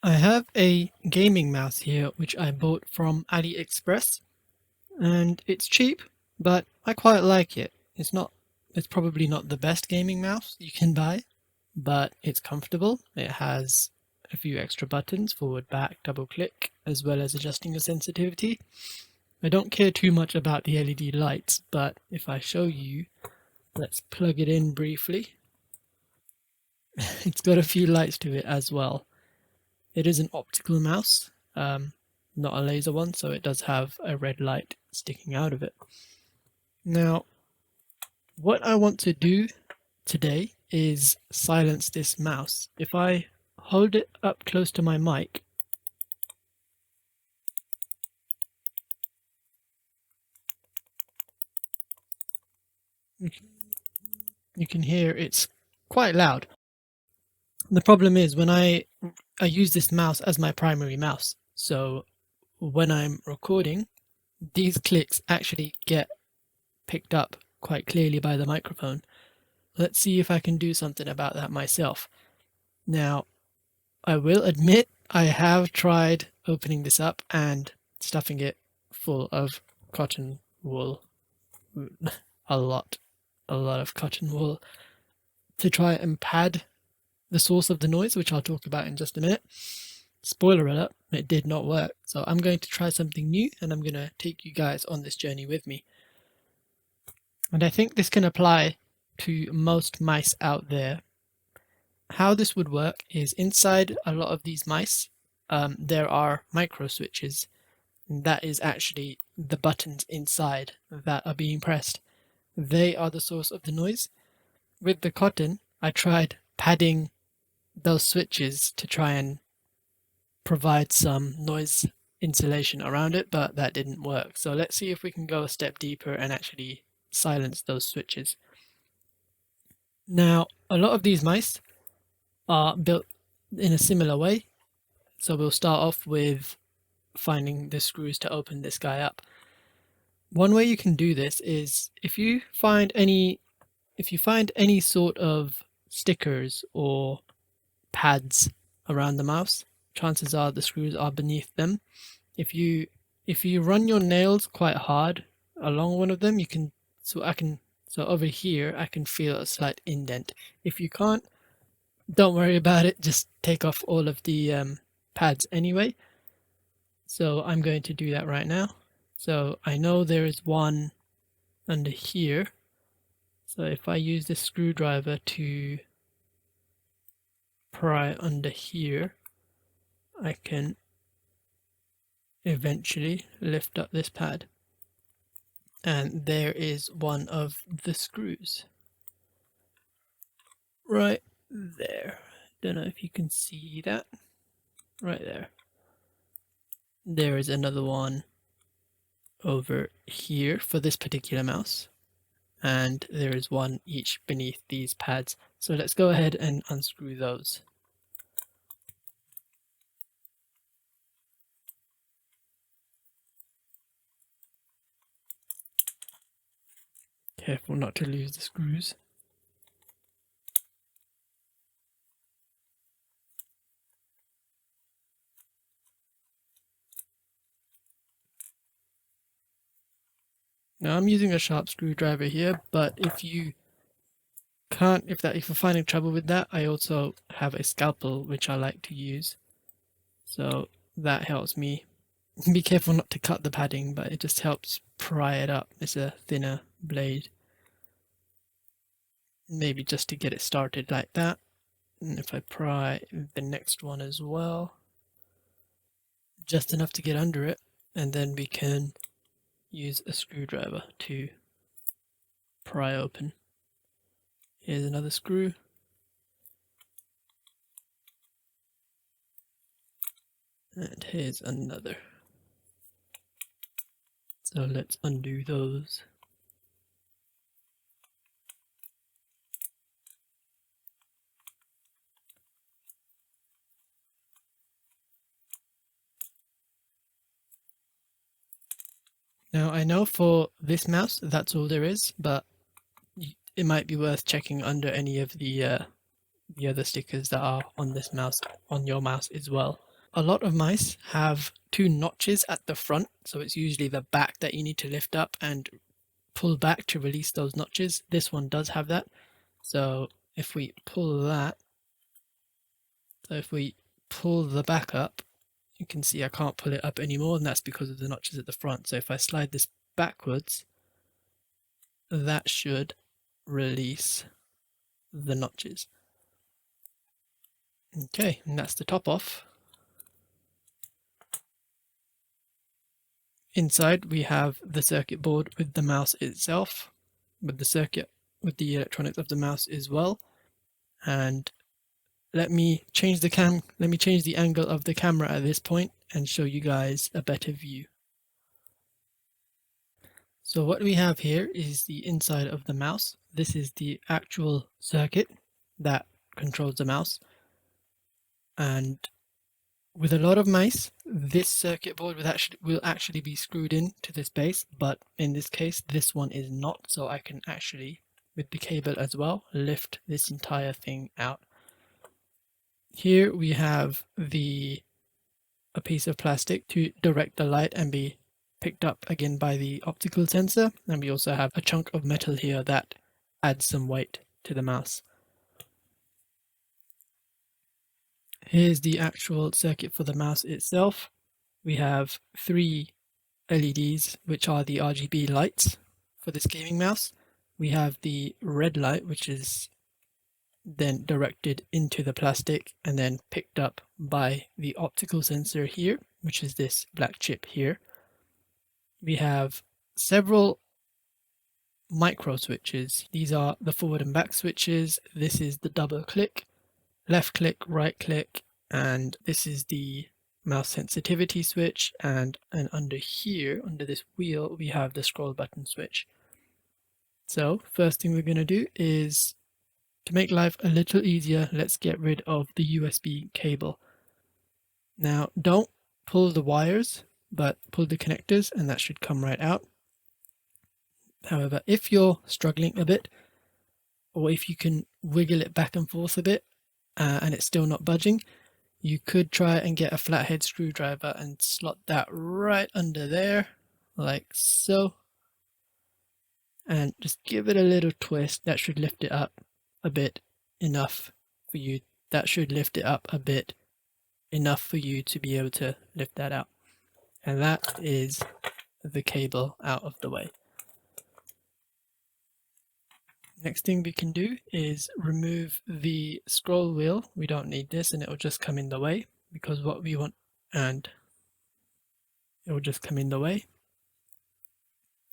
I have a gaming mouse here which I bought from AliExpress, and it's cheap, but I quite like it. It's probably not the best gaming mouse you can buy, but it's comfortable. It has a few extra buttons, forward, back, double click, as well as adjusting the sensitivity. I don't care too much about the LED lights, but if I show you, let's plug it in briefly. It's got a few lights to it as well. It is an optical mouse, not a laser one, so it does have a red light sticking out of it. Now, what I want to do today is silence this mouse. If I hold it up close to my mic, you can hear it's quite loud. The problem is when I use this mouse as my primary mouse, so when I'm recording, these clicks actually get picked up quite clearly by the microphone. Let's see if I can do something about that myself. Now, I will admit I have tried opening this up and stuffing it full of cotton wool. a lot of cotton wool to try and pad the source of the noise, which I'll talk about in just a minute. Spoiler alert, it did not work. So I'm going to try something new, and I'm going to take you guys on this journey with me. And I think this can apply to most mice out there. How this would work is inside a lot of these mice, there are micro switches. And that is actually the buttons inside that are being pressed. They are the source of the noise. With the cotton, I tried padding those switches to try and provide some noise insulation around it, but that didn't work. So let's see if we can go a step deeper and actually silence those switches. Now, a lot of these mice are built in a similar way. So we'll start off with finding the screws to open this guy up. One way you can do this is if you find any sort of stickers or pads around the mouse, chances are the screws are beneath them. If you run your nails quite hard along one of them, so over here I can feel a slight indent. If you can't, don't worry about it, just take off all of the pads anyway. So I'm going to do that right now. So I know there is one under here. So if I use this screwdriver to pry under here, I can eventually lift up this pad. And there is one of the screws. Right there. Don't know if you can see that. Right there. There is another one over here for this particular mouse. And there is one each beneath these pads. So let's go ahead and unscrew those. Careful not to lose the screws. Now I'm using a sharp screwdriver here, but if you're finding trouble with that, I also have a scalpel which I like to use. So that helps me. Be careful not to cut the padding, but it just helps pry it up. It's a thinner blade. Maybe just to get it started like that. And if I pry the next one as well, just enough to get under it, and then we can use a screwdriver to pry open. Here's another screw. And here's another. So let's undo those. Now I know for this mouse that's all there is, but it might be worth checking under any of the other stickers that are on this mouse, on your mouse as well. a lot of mice have two notches at the front, so it's usually the back that you need to lift up and pull back to release those notches. This one does have that. So if we pull that, so if we pull the back up, you can see I can't pull it up anymore, and that's because of the notches at the front. So if I slide this backwards, that should release the notches. Okay, and that's the top off. Inside we have the circuit board with the mouse itself, with the circuit, with the electronics of the mouse as well. And let me change the angle of the camera at this point and show you guys a better view. So what we have here is the inside of the mouse. This is the actual circuit that controls the mouse. And with a lot of mice, this circuit board will actually be screwed in to this base, but in this case, this one is not. So I can actually, with the cable as well, lift this entire thing out. Here we have a piece of plastic to direct the light and be picked up again by the optical sensor, and we also have a chunk of metal here that adds some weight to the mouse. Here's the actual circuit for the mouse itself. We have 3 LEDs, which are the RGB lights for this gaming mouse. We have the red light, which is then directed into the plastic and then picked up by the optical sensor here, which is this black chip here. We have several micro switches. These are the forward and back switches. This is the double click, left click, right click, and this is the mouse sensitivity switch, and under here, under this wheel, we have the scroll button switch. So first thing we're going to do is, to make life a little easier, let's get rid of the USB cable. Now don't pull the wires, but pull the connectors and that should come right out. However, if you're struggling a bit, or if you can wiggle it back and forth a bit and it's still not budging, you could try and get a flathead screwdriver and slot that right under there, like so. And just give it a little twist. That should lift it up a bit enough for you. That should lift it up a bit enough for you to be able to lift that out. And that is the cable out of the way. Next thing we can do is remove the scroll wheel. We don't need this and it will just come in the way, because what we want, and it will just come in the way.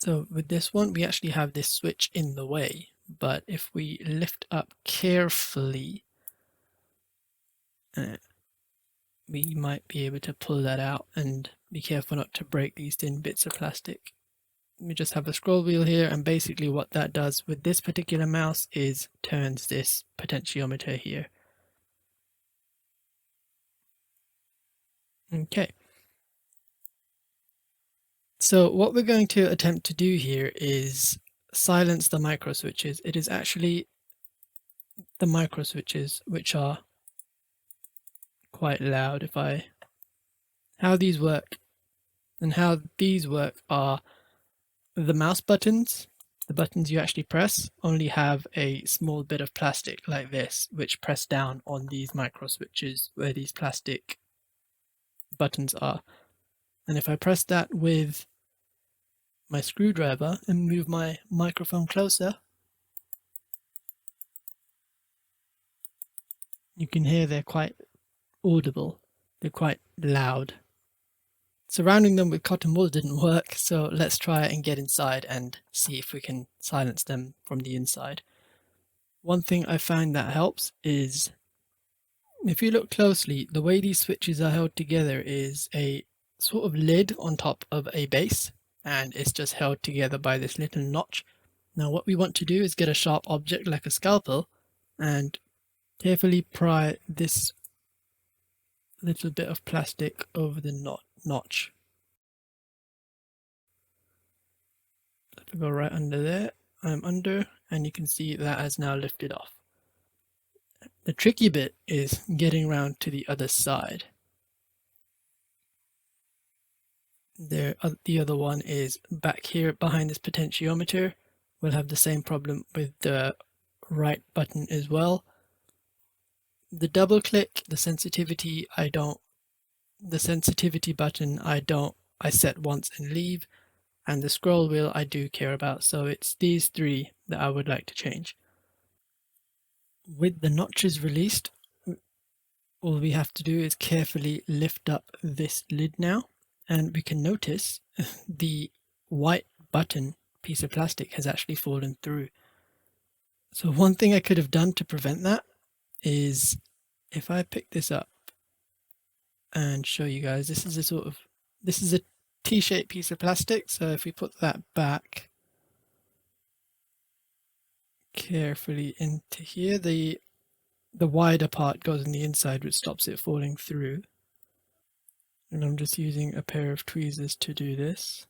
So with this one, we actually have this switch in the way, but if we lift up carefully, we might be able to pull that out, and be careful not to break these thin bits of plastic. We just have a scroll wheel here, and basically what that does with this particular mouse is turns this potentiometer here. Okay. So what we're going to attempt to do here is silence the micro switches. It is actually the micro switches which are quite loud. How these work are the mouse buttons. The buttons you actually press only have a small bit of plastic like this, which press down on these micro switches where these plastic buttons are. And if I press that with my screwdriver and move my microphone closer, you can hear they're quite audible. They're quite loud. Surrounding them with cotton wool didn't work, so let's try and get inside and see if we can silence them from the inside. One thing I find that helps is, if you look closely, the way these switches are held together is a sort of lid on top of a base, and it's just held together by this little notch. Now what we want to do is get a sharp object like a scalpel and carefully pry this little bit of plastic over the notch. If I go right under there, I'm under, and you can see that has now lifted off. The tricky bit is getting around to the other side. The other one is back here behind this potentiometer. We'll have the same problem with the right button as well. The double click, the sensitivity button I set once and leave, and the scroll wheel I do care about, so it's these three that I would like to change. With the notches released, all we have to do is carefully lift up this lid now, and we can notice the white button piece of plastic has actually fallen through. So one thing I could have done to prevent that is, if I pick this up and show you guys, this is a T-shaped piece of plastic, so if we put that back carefully into here, the wider part goes on the inside, which stops it falling through. And I'm just using a pair of tweezers to do this,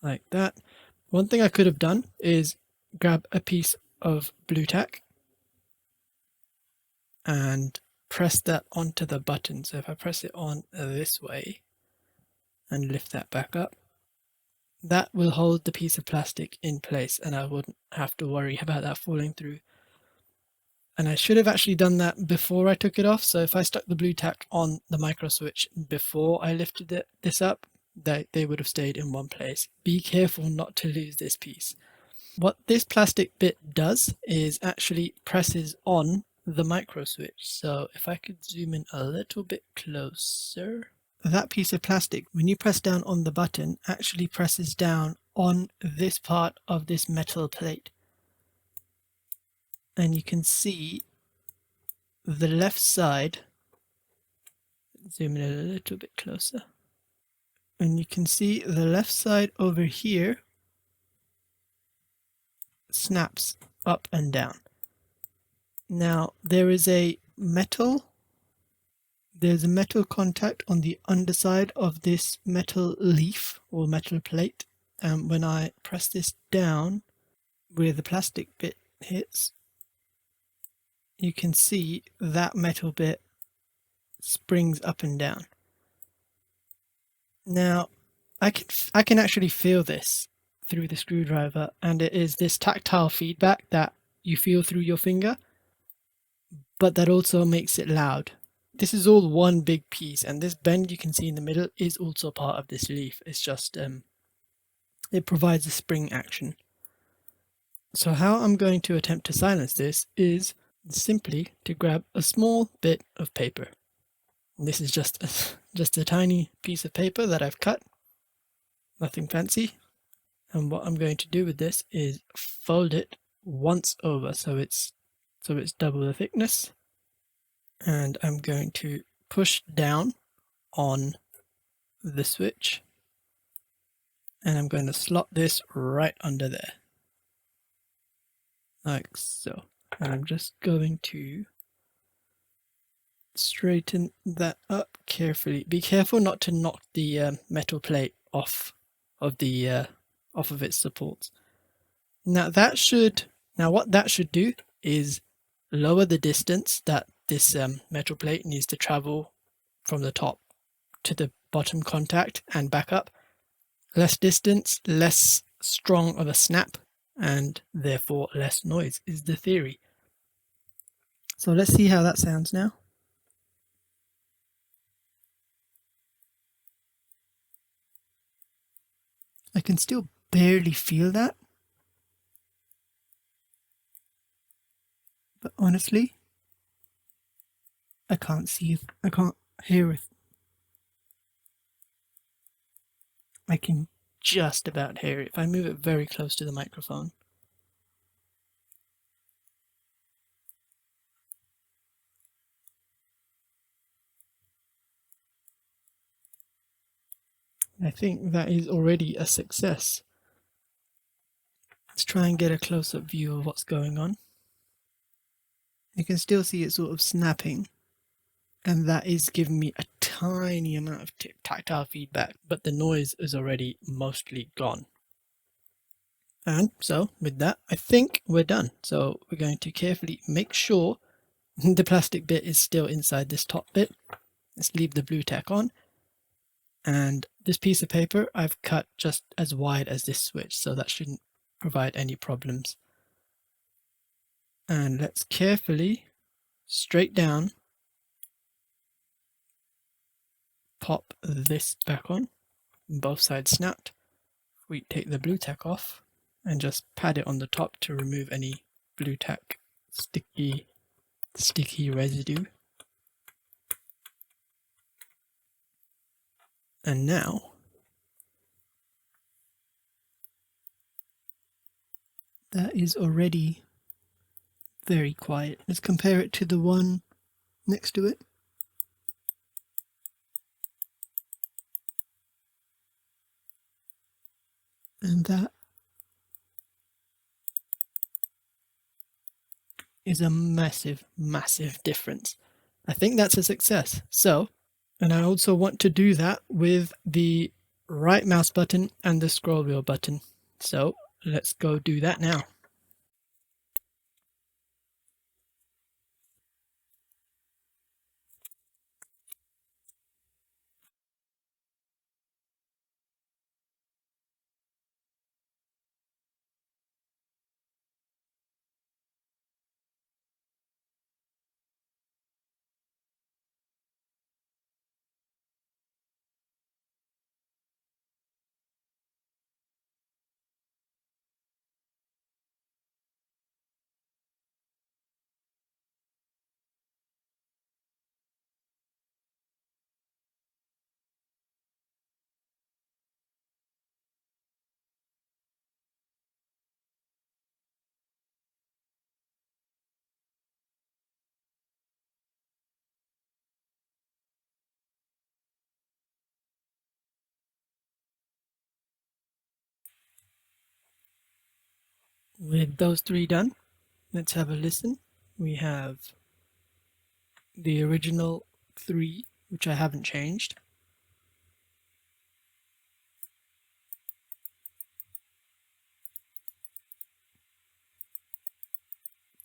like that. One thing I could have done is grab a piece of blue tack and press that onto the button. So if I press it on this way and lift that back up, that will hold the piece of plastic in place, and I wouldn't have to worry about that falling through. And I should have actually done that before I took it off. So if I stuck the blue tack on the micro switch before I lifted this up, they would have stayed in one place. Be careful not to lose this piece. What this plastic bit does is actually presses on the micro switch. So if I could zoom in a little bit closer, that piece of plastic, when you press down on the button, actually presses down on this part of this metal plate. And you can see the left side, zoom in a little bit closer, and you can see the left side over here snaps up and down. Now there's a metal contact on the underside of this metal leaf or metal plate, and when I press this down where the plastic bit hits, you can see that metal bit springs up and down. Now I can actually feel this through the screwdriver, and it is this tactile feedback that you feel through your finger, but that also makes it loud. This is all one big piece, and this bend you can see in the middle is also part of this leaf. It's just it provides a spring action. So how I'm going to attempt to silence this is simply to grab a small bit of paper. This is just a tiny piece of paper that I've cut, nothing fancy. And what I'm going to do with this is fold it once over, so it's double the thickness. And I'm going to push down on the switch, and I'm going to slot this right under there, like so. And I'm just going to straighten that up carefully. Be careful not to knock the metal plate off of its supports. Now what that should do is lower the distance that this metal plate needs to travel from the top to the bottom contact and back up. Less distance, less strong of a snap, and therefore less noise is the theory. So let's see how that sounds now. I can still barely feel that, but honestly, I can't hear it. I can just about hear it if I move it very close to the microphone. I think that is already a success. Let's try and get a close-up view of what's going on. You can still see it sort of snapping, and that is giving me a tiny amount of tactile feedback, but the noise is already mostly gone. And so with that, I think we're done. So we're going to carefully make sure the plastic bit is still inside this top bit. Let's leave the blue tack on, and this piece of paper I've cut just as wide as this switch, so that shouldn't provide any problems. And let's carefully, straight down, pop this back on, both sides snapped. We take the blue tack off and just pat it on the top to remove any blue tack sticky residue. And now that is already very quiet. Let's compare it to the one next to it. And that is a massive, massive difference. I think that's a success. So, and I also want to do that with the right mouse button and the scroll wheel button. So let's go do that now. With those three done, let's have a listen. We have the original three, which I haven't changed.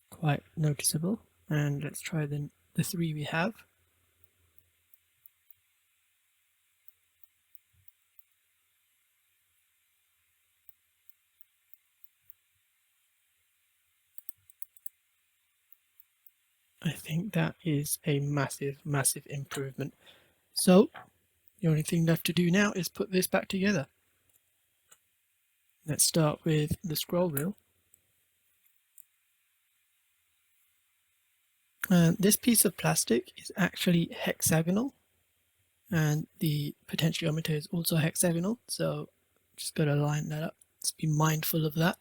Quite noticeable. And let's try the three we have. I think that is a massive, massive improvement. So the only thing left to do now is put this back together. Let's start with the scroll wheel. This piece of plastic is actually hexagonal, and the potentiometer is also hexagonal, so just got to line that up. Let's be mindful of that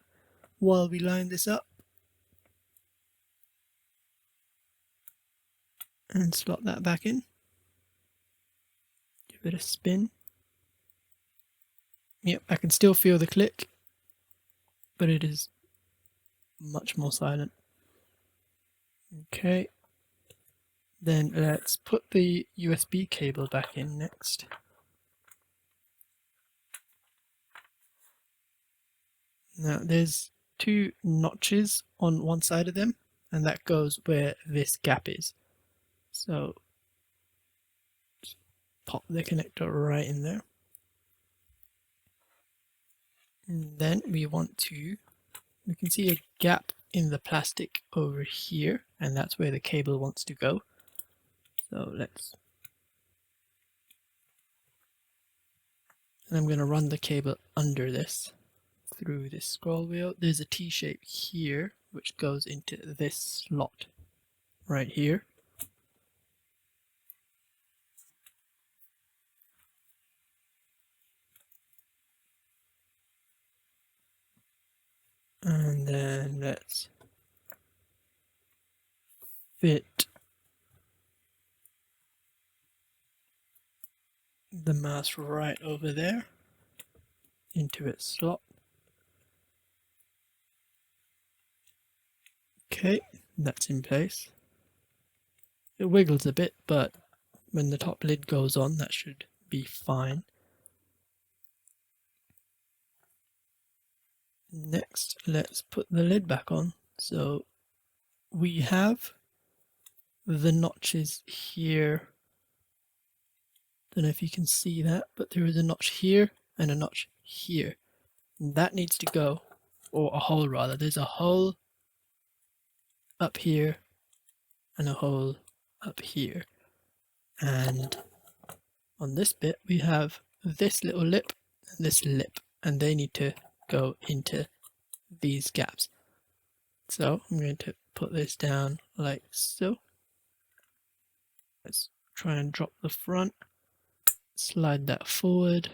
while we line this up. And slot that back in. Give it a spin. Yep, I can still feel the click, but it is much more silent. Okay. Then let's put the USB cable back in next. Now there's two notches on one side of them, and that goes where this gap is. So just pop the connector right in there. And then we can see a gap in the plastic over here, and that's where the cable wants to go. So and I'm going to run the cable under this through this scroll wheel. There's a T-shape here which goes into this slot right here. And then let's fit the mouse right over there into its slot. Okay, that's in place. It wiggles a bit, but when the top lid goes on, that should be fine. Next, let's put the lid back on. So we have the notches here, Don't know if you can see that, but there is a notch here and a notch here. And that needs to go, or a hole rather. There's a hole up here and a hole up here. And on this bit we have this little lip and this lip, and they need to go into these gaps. So I'm going to put this down like so. Let's try and drop the front, slide that forward.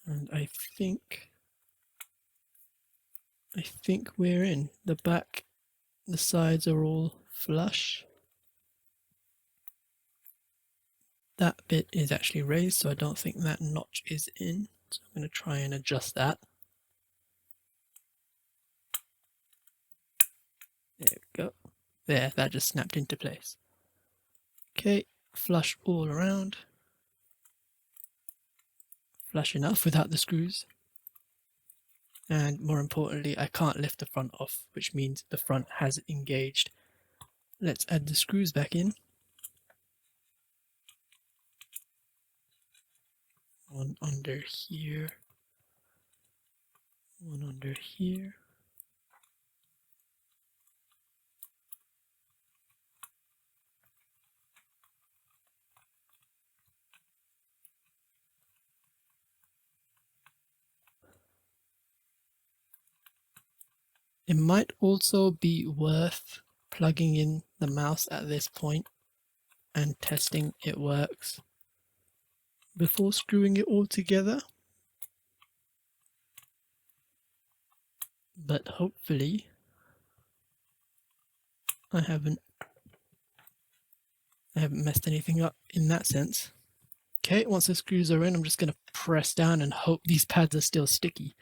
And I think we're in. The back, the sides are all flush. That bit is actually raised, so I don't think that notch is in. So I'm going to try and adjust that. There we go. There, that just snapped into place. Okay, flush all around. Flush enough without the screws. And more importantly, I can't lift the front off, which means the front has engaged. Let's add the screws back in. One under here. One under here. It might also be worth plugging in the mouse at this point and testing it works before screwing it all together. But hopefully I haven't messed anything up in that sense. Okay, once the screws are in, I'm just going to press down and hope these pads are still sticky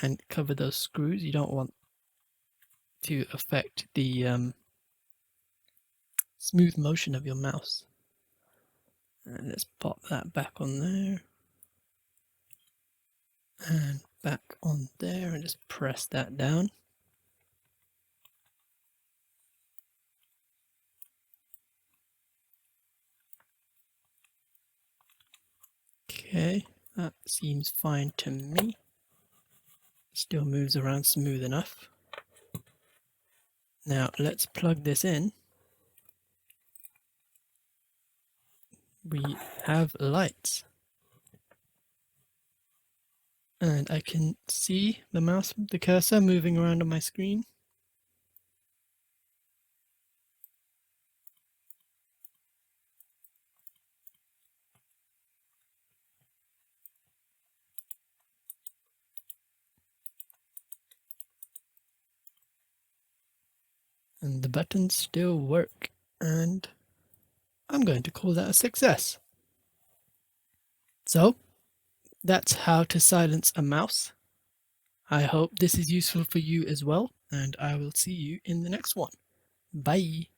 and cover those screws. You don't want to affect the smooth motion of your mouse. And let's pop that back on there and back on there and just press that down. Okay, that seems fine to me. Still moves around smooth enough. Now let's plug this in. We have lights. And I can see the cursor moving around on my screen. And the buttons still work, and I'm going to call that a success. So that's how to silence a mouse. I hope this is useful for you as well, and I will see you in the next one. Bye.